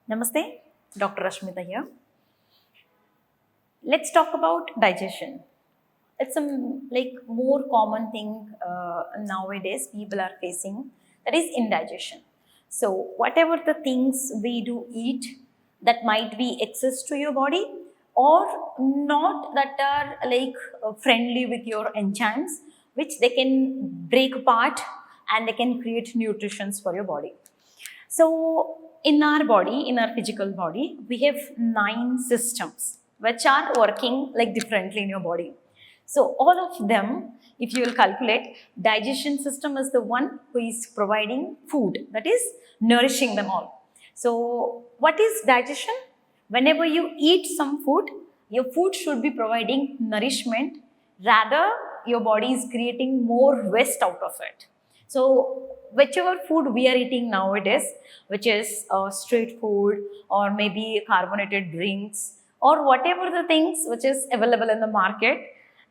Namaste, Dr. Rashmita here. Let's talk about digestion. It's a more common thing nowadays people are facing, that is indigestion. So whatever the things we do eat that might be excess to your body or not, that are friendly with your enzymes, which they can break apart and they can create nutritions for your body. So, in our body, in our physical body, we have 9 systems which are working like differently in your body. So, all of them, if you will calculate, digestion system is the one who is providing food, that is nourishing them all. So, what is digestion? Whenever you eat some food, your food should be providing nourishment, rather, your body is creating more waste out of it. So, whichever food we are eating nowadays, which is street food or maybe carbonated drinks or whatever the things which is available in the market,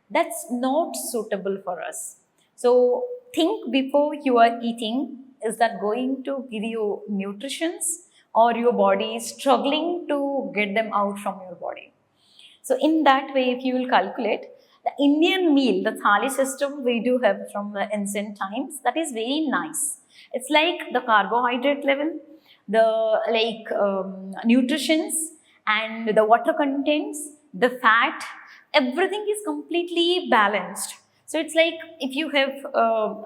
that's not suitable for us. So, think before you are eating, is that going to give you nutritions or your body is struggling to get them out from your body? So in that way, if you will calculate, the Indian meal, the thali system we do have from the ancient times, that is very nice. It's like the carbohydrate level, the nutritions and the water contents, the fat, everything is completely balanced. So it's like if you have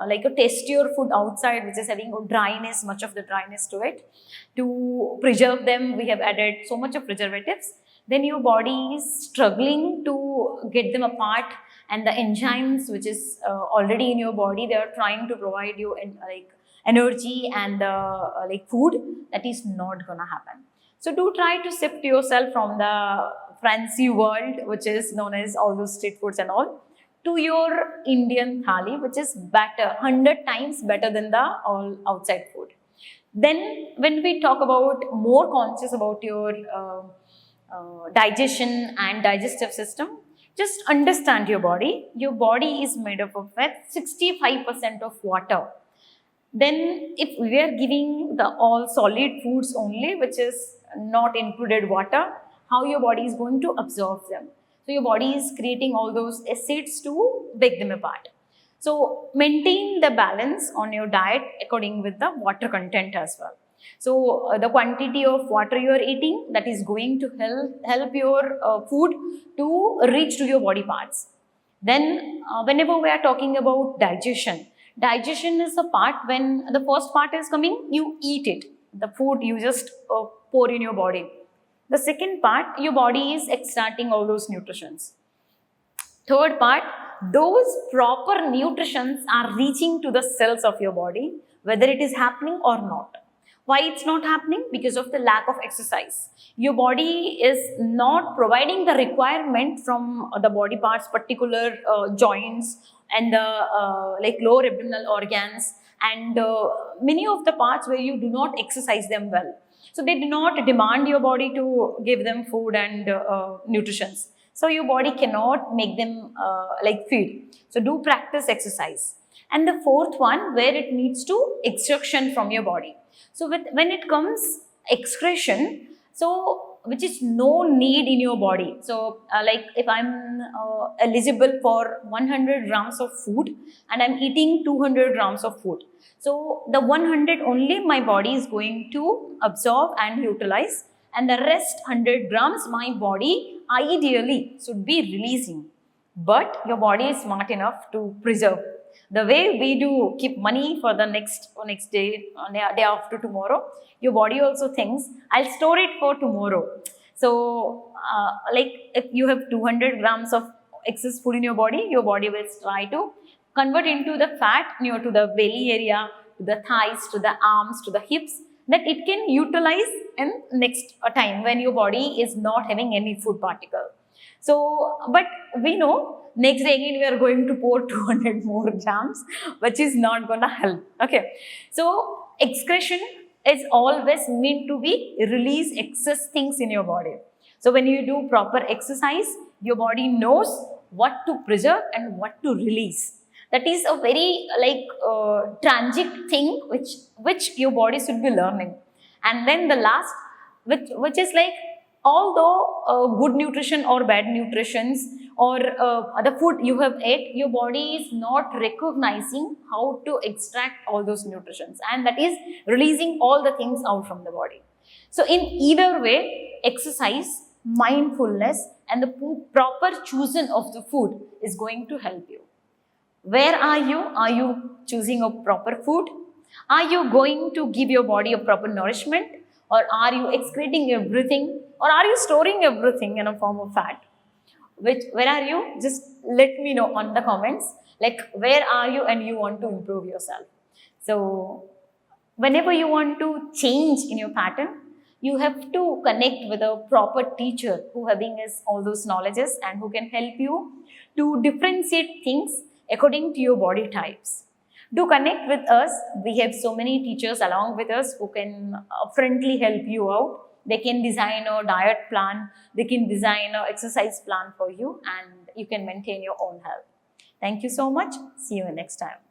like a tastier food outside which is having a dryness, much of the dryness to it, to preserve them we have added so much of preservatives, then your body is struggling to get them apart, and the enzymes which is already in your body, they are trying to provide you energy and food, that is not gonna happen. So do try to shift yourself from the fancy world which is known as all those street foods and all, to your Indian thali, which is better, 100 times better than the all outside food. Then when we talk about more conscious about your digestion and digestive system, just understand your body. Your body is made up of 65% of water. Then if we are giving the all solid foods only, which is not included water, how your body is going to absorb them? So your body is creating all those acids to break them apart. So maintain the balance on your diet according with the water content as well. So the quantity of water you are eating, that is going to help your food to reach to your body parts. Then whenever we are talking about digestion, digestion is the part when the first part is coming, you eat it. The food you just pour in your body. The second part, your body is extracting all those nutrients. Third part, those proper nutrients are reaching to the cells of your body, whether it is happening or not. Why it's not happening? Because of the lack of exercise. Your body is not providing the requirement from the body parts, particular joints and the lower abdominal organs and many of the parts where you do not exercise them well. So they do not demand your body to give them food and nutritions. So your body cannot make them feed. So do practice exercise. And the fourth one, where it needs to extraction from your body. So when it comes excretion, so which is no need in your body. So like if I'm eligible for 100 grams of food and I'm eating 200 grams of food. So the 100 only my body is going to absorb and utilize, and the rest 100 grams my body ideally should be releasing. But your body is smart enough to preserve. The way we do keep money for the next day, day after tomorrow, your body also thinks, I'll store it for tomorrow. So like if you have 200 grams of excess food in your body will try to convert into the fat near to the belly area, to the thighs, to the arms, to the hips, that it can utilize in next time when your body is not having any food particle. So, but we know next day again we are going to pour 200 more grams, which is not going to help. Okay. So, excretion is always meant to be release excess things in your body. So, when you do proper exercise, your body knows what to preserve and what to release. That is a very tragic thing which your body should be learning. And then the last, which is like, although good nutrition or bad nutritions or the food you have ate, your body is not recognizing how to extract all those nutrients, and that is releasing all the things out from the body. So in either way, exercise, mindfulness, and the proper choosing of the food is going to help you. Where are you? Are you choosing a proper food? Are you going to give your body a proper nourishment? Or are you excreting everything? Or are you storing everything in a form of fat? Where are you? Just let me know on the comments. Like, where are you and you want to improve yourself? So, whenever you want to change in your pattern, you have to connect with a proper teacher who having his all those knowledges and who can help you to differentiate things according to your body types. Do connect with us. We have so many teachers along with us who can friendly help you out. They can design a diet plan, they can design an exercise plan for you, and you can maintain your own health. Thank you so much. See you next time.